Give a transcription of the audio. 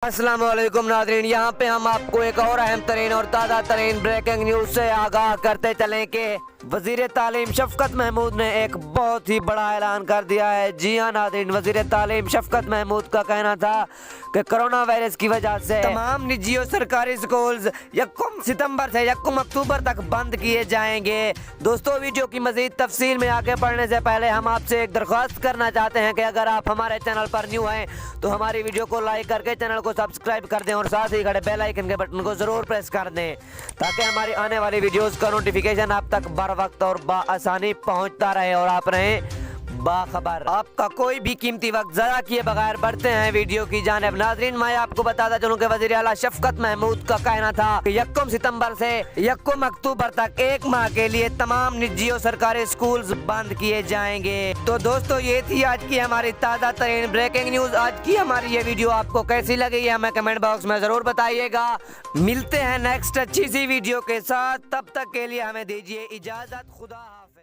अस्सलाम वालेकुम नाज़रीन, यहाँ पे हम आपको एक और अहम तरीन और ताज़ा तरीन ब्रेकिंग न्यूज़ से आगाह करते चलें कि वज़ीर तालीम शफ़क़त महमूद ने एक बहुत ही बड़ा ऐलान कर दिया है। जी हाँ नाज़रीन, वज़ीर तालीम शफ़क़त महमूद का कहना था कि कोरोना वायरस की वजह से तमाम निजी और सरकारी स्कूल्स 1 सितंबर से 1 अक्टूबर तक बंद किए जाएंगे। दोस्तों, वीडियो की मज़ीद तफसील में आगे बढ़ने से पहले हम आपसे एक दरख्वास्त करना चाहते हैं कि अगर आप हमारे चैनल पर न्यू हैं तो हमारी वीडियो को लाइक करके चैनल को सब्सक्राइब कर दें और साथ ही खड़े बेल आइकन के बटन को ज़रूर प्रेस कर दें ताकि हमारी आने वाली वीडियोस का नोटिफिकेशन आप तक बर वक्त और बाआसानी पहुंचता रहे और आप रहें बाखबर। आपका कोई भी कीमती वक्त ज़रा किए बगैर बढ़ते हैं वीडियो की जानिब। नाज़रीन, मैं आपको बताता चलूं कि वज़ीर आला शफ़क़त महमूद का कहना था कि 1 सितंबर से 1 अक्टूबर तक 1 माह के लिए तमाम निजी और सरकारी स्कूल्स बंद किए जाएंगे। तो दोस्तों, ये थी आज की हमारी ताज़ा तरीन ब्रेकिंग न्यूज़। आज की हमारी ये वीडियो आपको कैसी लगी है हमें कमेंट बॉक्स में ज़रूर बताइएगा। मिलते हैं नेक्स्ट अच्छी सी वीडियो के साथ, तब तक के लिए हमें दीजिए इजाज़त। खुदा हाफ़िज़।